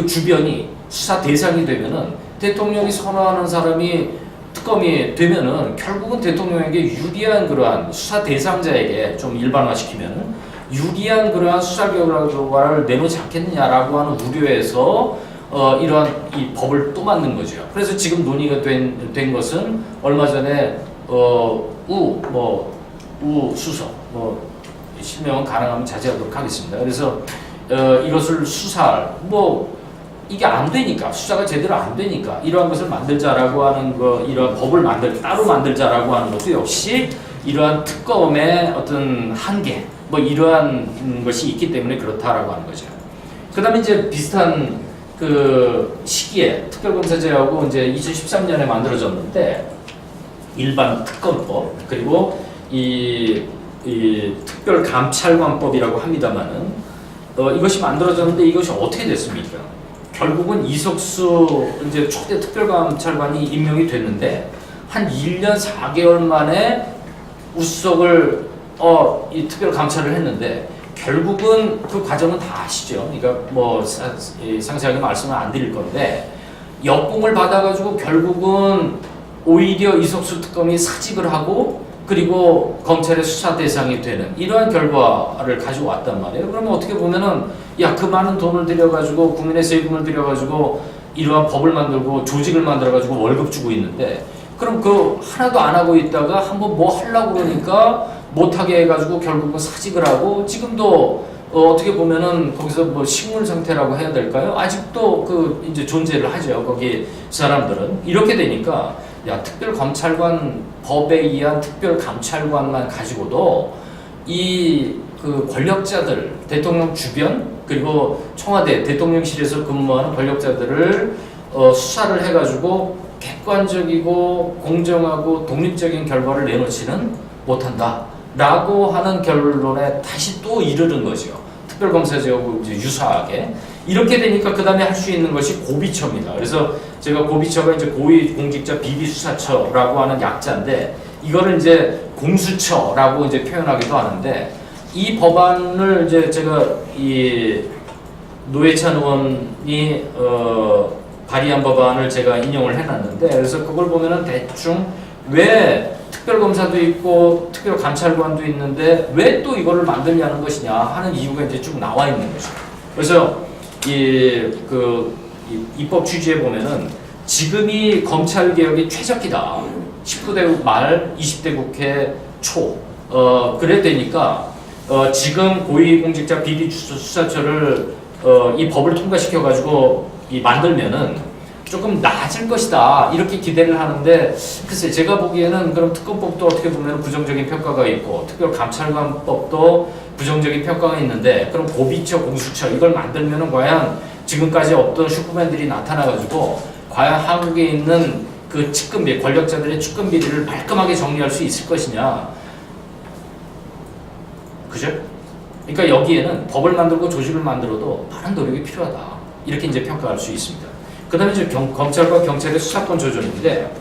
주변이 수사 대상이 되면은, 대통령이 선호하는 사람이 특검이 되면은 결국은 대통령에게 유리한 그러한 수사 대상자에게, 좀 일반화시키면은 유리한 그러한 수사 결과를 내놓지 않겠느냐라고 하는 우려에서 이러한 이 법을 또 만든 거죠. 그래서 지금 논의가 된 것은 얼마 전에 우수석, 실명은 가능하면 자제하도록 하겠습니다. 그래서 이것을 수사할, 이게 안 되니까, 수사가 제대로 안 되니까 이러한 것을 만들자라고 하는 이러한 법을 따로 만들자라고 하는 것도 역시 이러한 특검의 어떤 한계, 이러한 것이 있기 때문에 그렇다라고 하는 거죠. 그 다음에 이제 비슷한 그 시기에 특별검사제하고 이제 2013년에 만들어졌는데, 일반 특검법, 그리고 이 특별감찰관법이라고 합니다만은, 이것이 만들어졌는데 이것이 어떻게 됐습니까? 결국은 이석수 이제 초대 특별감찰관이 임명이 됐는데, 한 1년 4개월 만에 우수석을 이 특별감찰을 했는데, 결국은 그 과정은 다 아시죠? 그러니까 상세하게 말씀을 안 드릴 건데, 역공을 받아가지고 결국은 오히려 이석수 특검이 사직을 하고, 그리고 검찰의 수사 대상이 되는 이러한 결과를 가지고 왔단 말이에요. 그러면 어떻게 보면은, 그 많은 돈을 들여가지고, 국민의 세금을 들여가지고 이러한 법을 만들고 조직을 만들어가지고 월급 주고 있는데, 그럼 하나도 안 하고 있다가 한번 하려고 그러니까 못하게 해가지고 결국은 사직을 하고, 지금도 어떻게 보면은 거기서 식물 상태라고 해야 될까요? 아직도 이제 존재를 하죠. 거기 사람들은. 이렇게 되니까, 특별검찰관 법에 의한 특별감찰관만 가지고도 그 권력자들, 대통령 주변, 그리고 청와대 대통령실에서 근무하는 권력자들을 수사를 해가지고 객관적이고 공정하고 독립적인 결과를 내놓지는 못한다라고 하는 결론에 다시 또 이르는 거죠. 특별검사제하고 이제 유사하게. 이렇게 되니까 그 다음에 할 수 있는 것이 고비처입니다. 그래서 제가 고비처가 이제 고위공직자 비리수사처라고 하는 약자인데, 이거를 이제 공수처라고 이제 표현하기도 하는데, 이 법안을 이제 제가 노회찬 의원이 발의한 법안을 제가 인용을 해놨는데, 그래서 그걸 보면은 대충 왜 특별검사도 있고 특별감찰관도 있는데 왜 또 이거를 만들냐는 것이냐 하는 이유가 이제 쭉 나와 있는 거죠. 그래서 이 입법 취지에 보면은 지금이 검찰 개혁이 최적기다. 19대 말 20대 국회 초 그래 되니까 지금 고위공직자 비리 수사처를 이 법을 통과시켜 가지고 만들면은 조금 나아질 것이다 이렇게 기대를 하는데 글쎄 제가 보기에는 그럼 특검법도 어떻게 보면 부정적인 평가가 있고 특별감찰관법도 부정적인 평가가 있는데 그럼 고비처 공수처 이걸 만들면은 과연 지금까지 없던 슈퍼맨들이 나타나가지고 과연 한국에 있는 그 측근비 권력자들의 측근비리를 말끔하게 정리할 수 있을 것이냐 그죠? 그러니까 여기에는 법을 만들고 조직을 만들어도 많은 노력이 필요하다 이렇게 이제 평가할 수 있습니다. 그 다음에 이제 검찰과 경찰의 수사권 조정인데,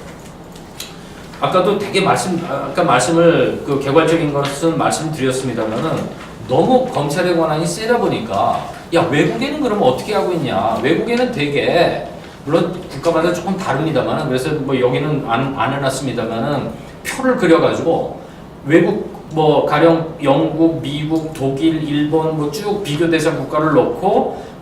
아까도 되게 아까 말씀을 개괄적인 것은 말씀드렸습니다만은 너무 검찰의 권한이 세다 보니까, 야, 외국에는 그럼 어떻게 하고 있냐. 외국에는 되게, 물론 국가마다 조금 다릅니다만은, 그래서 뭐 여기는 안 해놨습니다만은, 표를 그려가지고 외국 가령 영국, 미국, 독일, 일본 쭉 비교 대상 국가를 놓고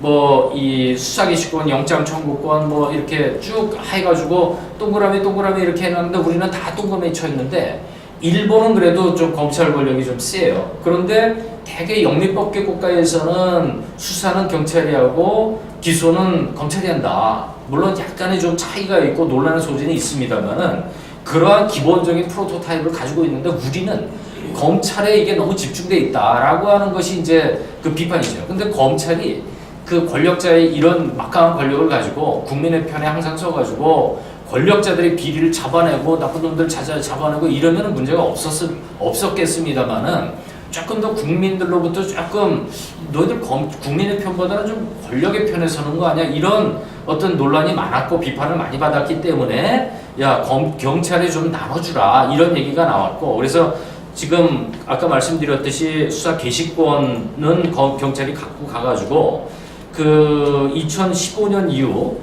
이 수사기시권, 영장 청구권 이렇게 쭉 해가지고 동그라미 이렇게 해놨는데 우리는 다 동그라미 쳐 있는데 일본은 그래도 좀 검찰 권력이 좀 세요. 그런데 대개 영미법계 국가에서는 수사는 경찰이 하고 기소는 검찰이 한다. 물론 약간의 좀 차이가 있고 논란의 소진이 있습니다만은 그러한 기본적인 프로토타입을 가지고 있는데 우리는 검찰에 이게 너무 집중돼 있다라고 하는 것이 이제 그 비판이죠. 근데 검찰이 그 권력자의 이런 막강한 권력을 가지고 국민의 편에 항상 서가지고 권력자들의 비리를 잡아내고 나쁜 놈들 잡아내고 이러면 문제가 없었겠습니다만은 조금 더 국민들로부터 조금 너희들 국민의 편보다는 좀 권력의 편에 서는 거 아니야? 이런 어떤 논란이 많았고 비판을 많이 받았기 때문에 야 경찰에 좀 나눠주라 이런 얘기가 나왔고 그래서 지금 아까 말씀드렸듯이 수사 개시권은 경찰이 갖고 가가지고 그 2015년 이후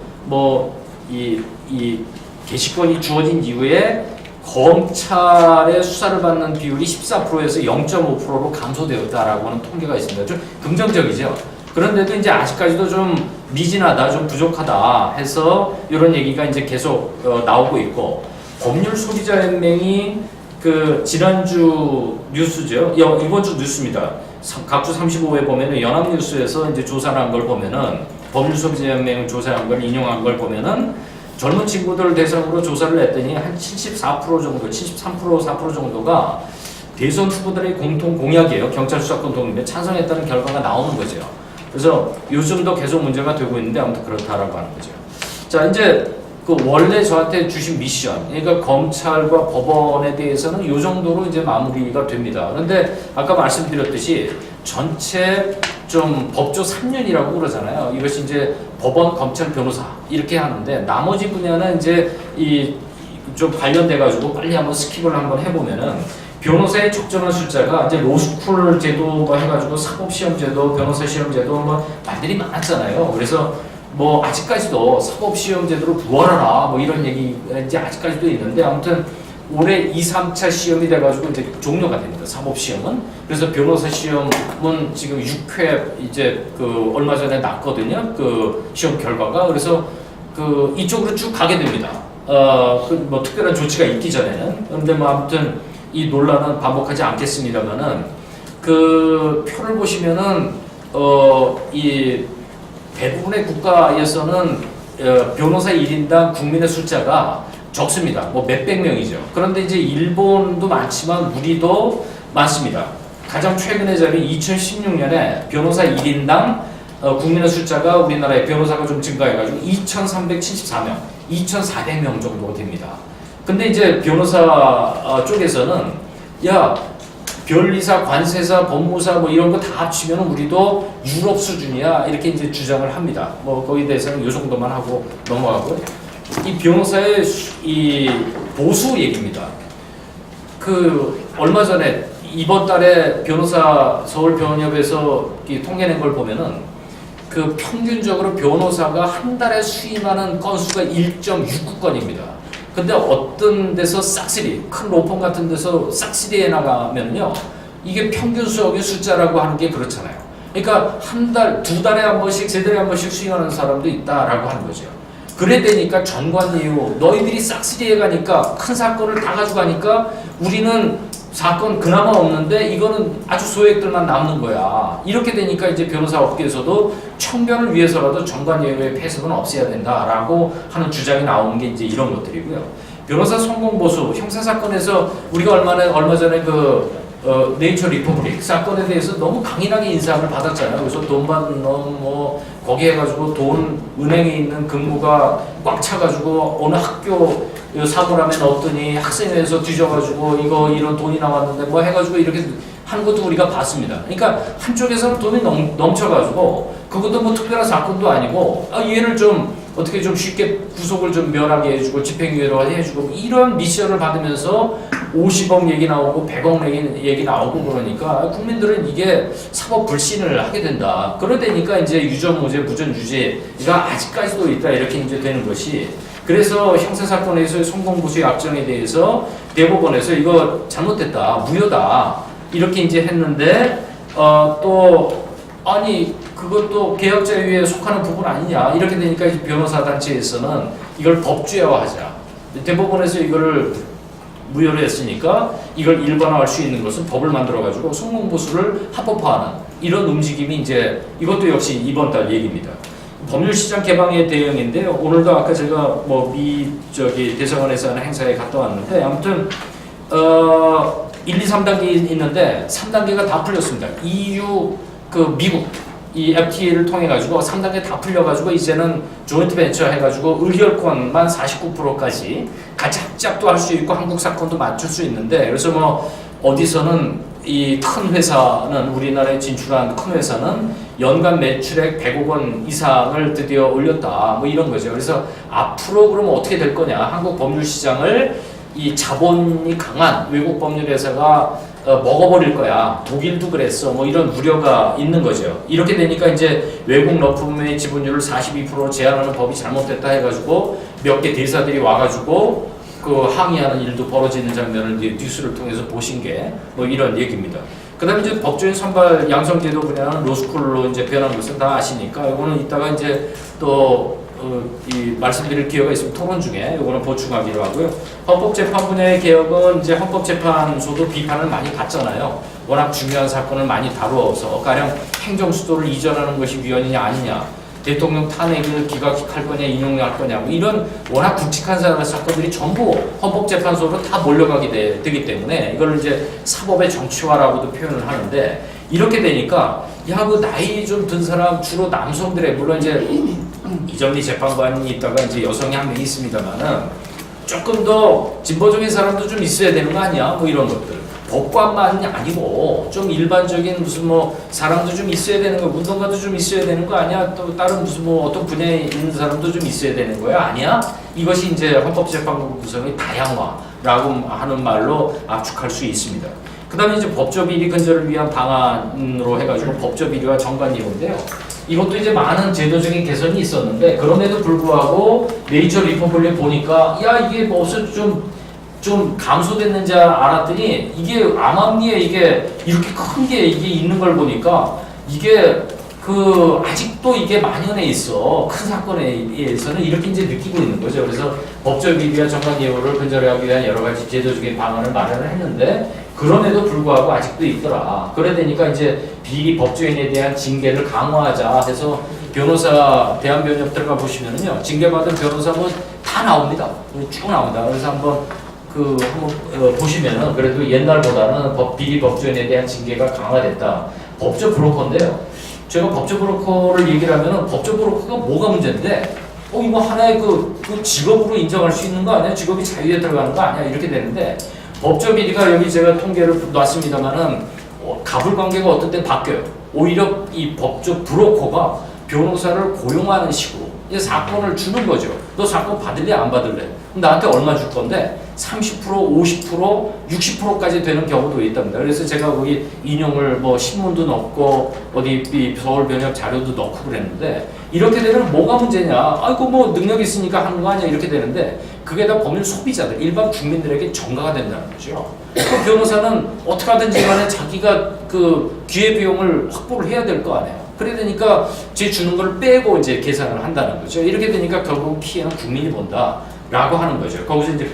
이 개시권이 주어진 이후에 검찰의 수사를 받는 비율이 14%에서 0.5%로 감소되었다라고 하는 통계가 있습니다. 좀 긍정적이죠. 그런데도 이제 아직까지도 좀 미진하다, 좀 부족하다 해서 이런 얘기가 이제 계속 나오고 있고 법률 소비자 연맹이 그 지난주 뉴스죠. 이번 주 뉴스입니다. 각주 35회 보면은 연합뉴스에서 이제 조사를 한 걸 보면은 법률 소비자 연맹을 조사한 걸 인용한 걸 보면은 젊은 친구들 대상으로 조사를 했더니 한 74% 정도, 73% 4% 정도가 대선 후보들의 공통 공약이에요. 경찰 수사권 독립에 찬성했다는 결과가 나오는 거죠. 그래서 요즘도 계속 문제가 되고 있는데 아무튼 그렇다라고 하는 거죠. 자, 이제 그 원래 저한테 주신 미션, 그러니까 검찰과 법원에 대해서는 이 정도로 이제 마무리가 됩니다. 그런데 아까 말씀드렸듯이 전체 좀 법조 3년이라고 그러잖아요. 이것이 이제 법원, 검찰, 변호사 이렇게 하는데 나머지 분야는 이제 좀 관련돼가지고 빨리 한번 스킵을 한번 해보면은 변호사의 적정한 숫자가 이제 로스쿨 제도 해가지고 사법시험 제도, 변호사 시험 제도 말들이 많았잖아요. 그래서 아직까지도 사법시험 제도로 부활하라 이런 얘기가 이제 아직까지도 있는데 아무튼 올해 2, 3차 시험이 돼가지고 이제 종료가 됩니다. 사법시험은. 그래서 변호사 시험은 지금 6회 이제 얼마 전에 났거든요. 그 시험 결과가. 그래서 이쪽으로 쭉 가게 됩니다. 특별한 조치가 있기 전에는. 그런데 아무튼 이 논란은 반복하지 않겠습니다만은 그 표를 보시면은 이 대부분의 국가에서는 변호사 1인당 국민의 숫자가 적습니다. 몇백 명이죠. 그런데 이제 일본도 많지만 우리도 많습니다. 가장 최근의 자리 2016년에 변호사 1인당 국민의 숫자가 우리나라의 변호사가 좀 증가해가지고 2,374명, 2,400명 정도가 됩니다. 근데 이제 변호사 쪽에서는 변리사, 관세사, 법무사 이런 거 다 합치면 우리도 유럽 수준이야 이렇게 이제 주장을 합니다. 거기에 대해서는 이 정도만 하고 넘어가고요. 이 변호사의 이 보수 얘기입니다. 얼마 전에 이번 달에 변호사 서울변협에서 통계낸 걸 보면은 평균적으로 변호사가 한 달에 수임하는 건수가 1.69건입니다. 근데 어떤 데서 싹쓸이, 큰 로펌 같은 데서 싹쓸이해 나가면요, 이게 평균 수억의 숫자라고 하는 게 그렇잖아요. 그러니까 한 달, 두 달에 한 번씩, 세 달에 한 번씩 수행하는 사람도 있다라고 하는 거죠. 그래 되니까 전관예우, 너희들이 싹쓸이 해가니까 큰 사건을 다 가져가니까 우리는 사건 그나마 없는데 이거는 아주 소액들만 남는 거야. 이렇게 되니까 이제 변호사 업계에서도 청변을 위해서라도 전관예우의 폐석은 없애야 된다라고 하는 주장이 나오는 게 이제 이런 것들이고요. 변호사 성공보수 형사사건에서 우리가 얼마 전에 네이처 리퍼블릭 사건에 대해서 너무 강인하게 인상을 받았잖아요. 그래서 돈 받는 놈, 거기 해가지고 돈, 은행에 있는 근무가 꽉 차가지고 어느 학교 사물함에 넣었더니 학생회에서 뒤져가지고 이런 돈이 나왔는데 뭐 해가지고 이렇게 하는 것도 우리가 봤습니다. 그러니까 한쪽에서는 돈이 넘쳐가지고 그것도 뭐 특별한 사건도 아니고 얘를 좀 어떻게 좀 쉽게 구속을 좀 면하게 해주고 집행유예로 해주고 이런 미션을 받으면서 50억 얘기 나오고 100억 얘기 나오고 그러니까 국민들은 이게 사법 불신을 하게 된다. 그러다니까 이제 유전무죄, 부전유죄가 아직까지도 있다 이렇게 이제 되는 것이 그래서 형사사건에서의 성공보수의 약정에 대해서 대법원에서 이거 잘못됐다, 무효다 이렇게 이제 했는데 또 아니 그것도 계약자유에 속하는 부분 아니냐 이렇게 되니까 이제 변호사 단체에서는 이걸 법주의화하자. 대법원에서 이거를 무효로 했으니까 이걸 일반화할 수 있는 것은 법을 만들어가지고 성공보수를 합법화하는 이런 움직임이 이제 이것도 역시 이번 달 얘기입니다. 법률시장 개방의 대응인데요. 오늘도 아까 제가 대성원에서 하는 행사에 갔다 왔는데 아무튼 1, 2, 3단계 있는데 3단계가 다 풀렸습니다. EU 미국 이 FTA를 통해 가지고 3단계 다 풀려 가지고 이제는 조인트 벤처 해 가지고 의결권만 49%까지 같이 합작도 할 수 있고 한국 사건도 맞출 수 있는데 그래서 어디서는 이 큰 회사는 우리나라에 진출한 큰 회사는 연간 매출액 100억 원 이상을 드디어 올렸다 이런 거죠. 그래서 앞으로 그럼 어떻게 될 거냐? 한국 법률 시장을 이 자본이 강한 외국 법률 회사가 먹어버릴 거야. 독일도 그랬어. 이런 우려가 있는 거죠. 이렇게 되니까 이제 외국 러펌의 지분율을 42% 제한하는 법이 잘못됐다 해가지고 몇 개 대사들이 와가지고 항의하는 일도 벌어지는 장면을 이제 뉴스를 통해서 보신 게 이런 얘기입니다. 그 다음에 이제 법조인 선발 양성제도 분야는 로스쿨로 이제 변한 것은 다 아시니까 이거는 이따가 이제 또 말씀드릴 기회가 있으면 토론 중에 이거는 보충하기로 하고요. 헌법재판 분야의 개혁은 이제 헌법재판소도 비판을 많이 받잖아요. 워낙 중요한 사건을 많이 다루어서 가령 행정수도를 이전하는 것이 위헌이냐 아니냐, 대통령 탄핵을 기각할 거냐 인용할 거냐 이런 워낙 굵직한 사건들이 전부 헌법재판소로 다 몰려가게 되기 때문에 이걸 이제 사법의 정치화라고도 표현을 하는데 이렇게 되니까 나이 좀 든 사람 주로 남성들의 물론 이제 이정리 재판관이 있다가 이제 여성이 한 명 있습니다만은 조금 더 진보적인 사람도 좀 있어야 되는 거 아니야? 이런 것들. 법관만이 아니고 좀 일반적인 무슨 사람도 좀 있어야 되는 거, 운동가도 좀 있어야 되는 거 아니야? 또 다른 무슨 어떤 분야에 있는 사람도 좀 있어야 되는 거야? 아니야? 이것이 이제 헌법재판부 구성의 다양화라고 하는 말로 압축할 수 있습니다. 그 다음에 이제 법조비리 근절을 위한 방안으로 해가지고 법조비리와 정관예우인데요. 이것도 이제 많은 제도적인 개선이 있었는데 그럼에도 불구하고 네이처 리퍼블릭 보니까 이게 벌써 좀 감소됐는지 알았더니 이게 암암리에 이게 이렇게 큰 게 이게 있는 걸 보니까 이게 아직도 이게 만연해 있어. 큰 사건에 의해서는 이렇게 이제 느끼고 있는 거죠. 그래서 법조비리와 정관예우를 근절하기 위한 여러 가지 제도적인 방안을 마련을 했는데 그럼에도 불구하고 아직도 있더라. 그래 되니까 이제 비리 법조인에 대한 징계를 강화하자 해서 변호사 대한변협 들어가 보시면은요 징계받은 변호사 다 나옵니다. 쭉 나옵니다. 그래서 한번 보시면은 그래도 옛날보다는 비리 법조인에 대한 징계가 강화됐다. 법조 브로커인데요. 제가 법조 브로커를 얘기를 하면은 법조 브로커가 뭐가 문제인데 이거 하나의 그 직업으로 인정할 수 있는 거 아니야? 직업이 자유에 들어가는 거 아니야? 이렇게 되는데 법조 비리가 여기 제가 통계를 놨습니다만은 가불관계가 어떤 때 바뀌어요. 오히려 이 법조 브로커가 변호사를 고용하는 식으로 이제 사건을 주는 거죠. 너 사건 받을래 안 받을래? 나한테 얼마 줄 건데 30%, 50%, 60%까지 되는 경우도 있답니다. 그래서 제가 거기 인용을 신문도 넣고 어디 서울변협 자료도 넣고 그랬는데 이렇게 되면 뭐가 문제냐? 아이고 능력 있으니까 하는 거 아니야? 이렇게 되는데 그게 다 법률 소비자들, 일반 국민들에게 전가가 된다는 거죠. 그 변호사는 어떻게 하든지 간에 자기가 그 기회비용을 확보를 해야 될 거 아니에요. 그래 되니까 제 주는 걸 빼고 이제 계산을 한다는 거죠. 이렇게 되니까 결국 피해는 국민이 본다라고 하는 거죠. 거기서 이제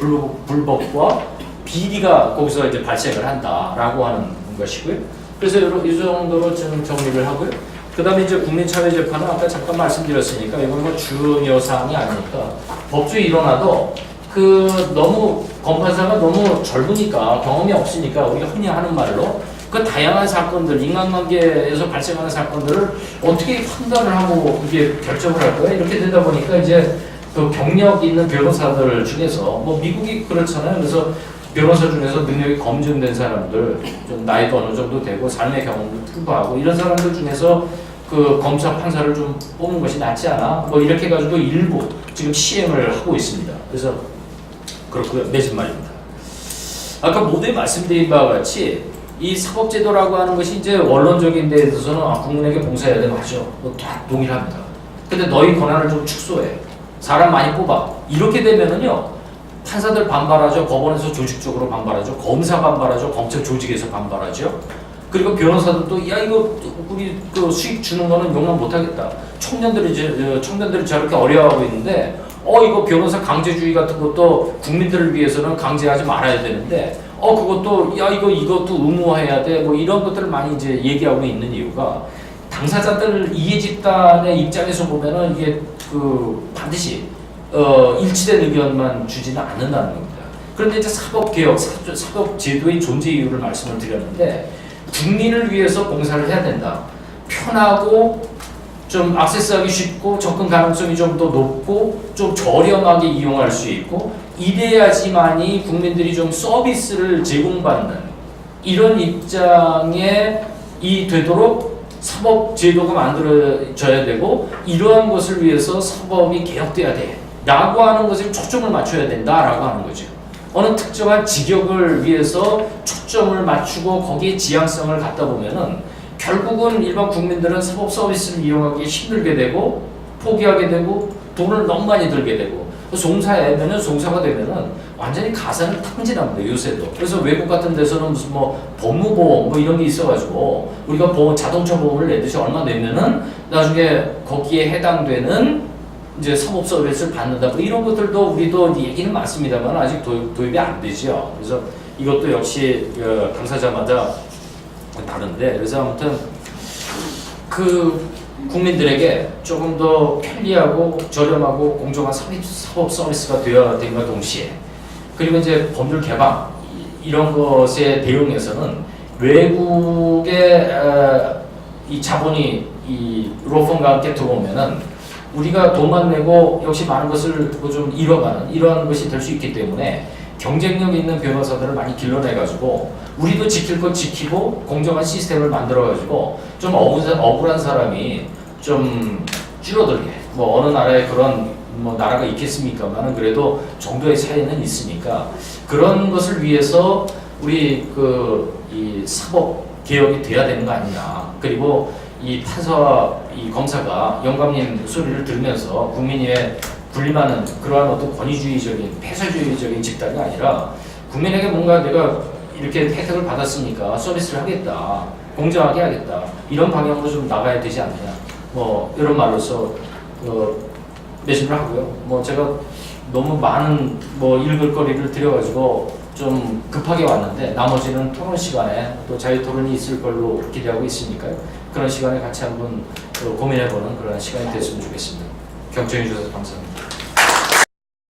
불법과 비리가 거기서 이제 발생을 한다라고 하는 것이고요. 그래서 이 정도로 좀 정리를 하고요. 그 다음에 이제 국민참여재판은 아까 잠깐 말씀드렸으니까 이건 뭐 중요 사항이 아니니까 법조에 일어나도 너무 검판사가 너무 젊으니까 경험이 없으니까 우리가 흔히 하는 말로 그 다양한 사건들, 인간관계에서 발생하는 사건들을 어떻게 판단을 하고 이게 결정을 할 거야? 이렇게 되다 보니까 이제 그 경력 있는 변호사들 중에서 뭐 미국이 그렇잖아요. 그래서 변호사 중에서 능력이 검증된 사람들, 좀 나이도 어느 정도 되고 삶의 경험도 풍부하고 이런 사람들 중에서 그 검사 판사를 좀 뽑는 것이 낫지 않아? 뭐 이렇게 해가지고 일부 지금 시행을 하고 있습니다. 그래서 그렇고요. 맺은 말입니다. 아까 모두에 말씀드린 바와 같이 이 사법제도라고 하는 것이 이제 원론적인 데에 있어서는 국민에게 봉사해야 되는 거죠. 다 동일합니다. 근데 너희 권한을 좀 축소해. 사람 많이 뽑아. 이렇게 되면은요. 판사들 반발하죠. 법원에서 조직적으로 반발하죠. 검사 반발하죠. 검찰 조직에서 반발하죠. 그리고 변호사들도 야 이거 우리 그 수익 주는 거는 용납 못하겠다. 청년들이 저렇게 어려워하고 있는데 이거 변호사 강제주의 같은 것도 국민들을 위해서는 강제하지 말아야 되는데 그것도 야 이것도 의무화해야 돼. 뭐 이런 것들을 많이 이제 얘기하고 있는 이유가 당사자들 이해 집단의 입장에서 보면은 이게 그 반드시 일치된 의견만 주지는 않는다는 겁니다. 그런데 이제 사법개혁, 사법제도의 존재 이유를 말씀을 드렸는데 국민을 위해서 봉사를 해야 된다. 편하고 좀 액세스하기 쉽고 접근 가능성이 좀 더 높고 좀 저렴하게 이용할 수 있고 이래야지만이 국민들이 좀 서비스를 제공받는 이런 입장에 되도록 사법제도가 만들어져야 되고 이러한 것을 위해서 사법이 개혁돼야 돼 라고 하는 것에 초점을 맞춰야 된다라고 하는 거죠. 어느 특정한 직역을 위해서 초점을 맞추고 거기에 지향성을 갖다 보면은 결국은 일반 국민들은 사법 서비스를 이용하기 힘들게 되고 포기하게 되고 돈을 너무 많이 들게 되고 송사가 되면은 완전히 가산을 탕진합니다. 요새도. 그래서 외국 같은 데서는 무슨 뭐 법무보험 뭐 이런 게 있어가지고 우리가 자동차 보험을 내듯이 얼마 내면은 나중에 거기에 해당되는 이제 사법 서비스를 받는다. 뭐 이런 것들도 우리도 얘기는 많습니다만 아직 도입이 안 되죠. 그래서 이것도 역시 당사자마다 다른데 그래서 아무튼 그 국민들에게 조금 더 편리하고 저렴하고 공정한 사법 서비스가 되어야 됨과 동시에 그리고 이제 법률 개방 이런 것에 대응해서는 외국의 이 자본이 이 로펌과 함께 들어오면은 우리가 돈만 내고 역시 많은 것을 좀 잃어가는 이러한 것이 될 수 있기 때문에 경쟁력 있는 변호사들을 많이 길러내가지고 우리도 지킬 것 지키고 공정한 시스템을 만들어가지고 좀 억울한 사람이 좀 줄어들게 뭐 어느 나라에 그런 뭐 나라가 있겠습니까만은 그래도 정도의 차이는 있으니까 그런 것을 위해서 우리 이 사법 개혁이 돼야 되는 거 아니냐. 그리고 이 판사와 이 검사가 영감님 소리를 들으면서 국민의 군림하는 그러한 어떤 권위주의적인 폐쇄주의적인 집단이 아니라 국민에게 뭔가 내가 이렇게 혜택을 받았으니까 서비스를 하겠다, 공정하게 하겠다 이런 방향으로 좀 나가야 되지 않느냐. 뭐 이런 말로서 매진을 하고요. 뭐 제가 너무 많은 뭐 읽을 거리를 드려가지고 좀 급하게 왔는데 나머지는 토론 시간에 또 자유 토론이 있을 걸로 기대하고 있으니까요. 그런 시간에 같이 한번 고민해보는 그런 시간이 됐으면 좋겠습니다. 경청해 주셔서 감사합니다.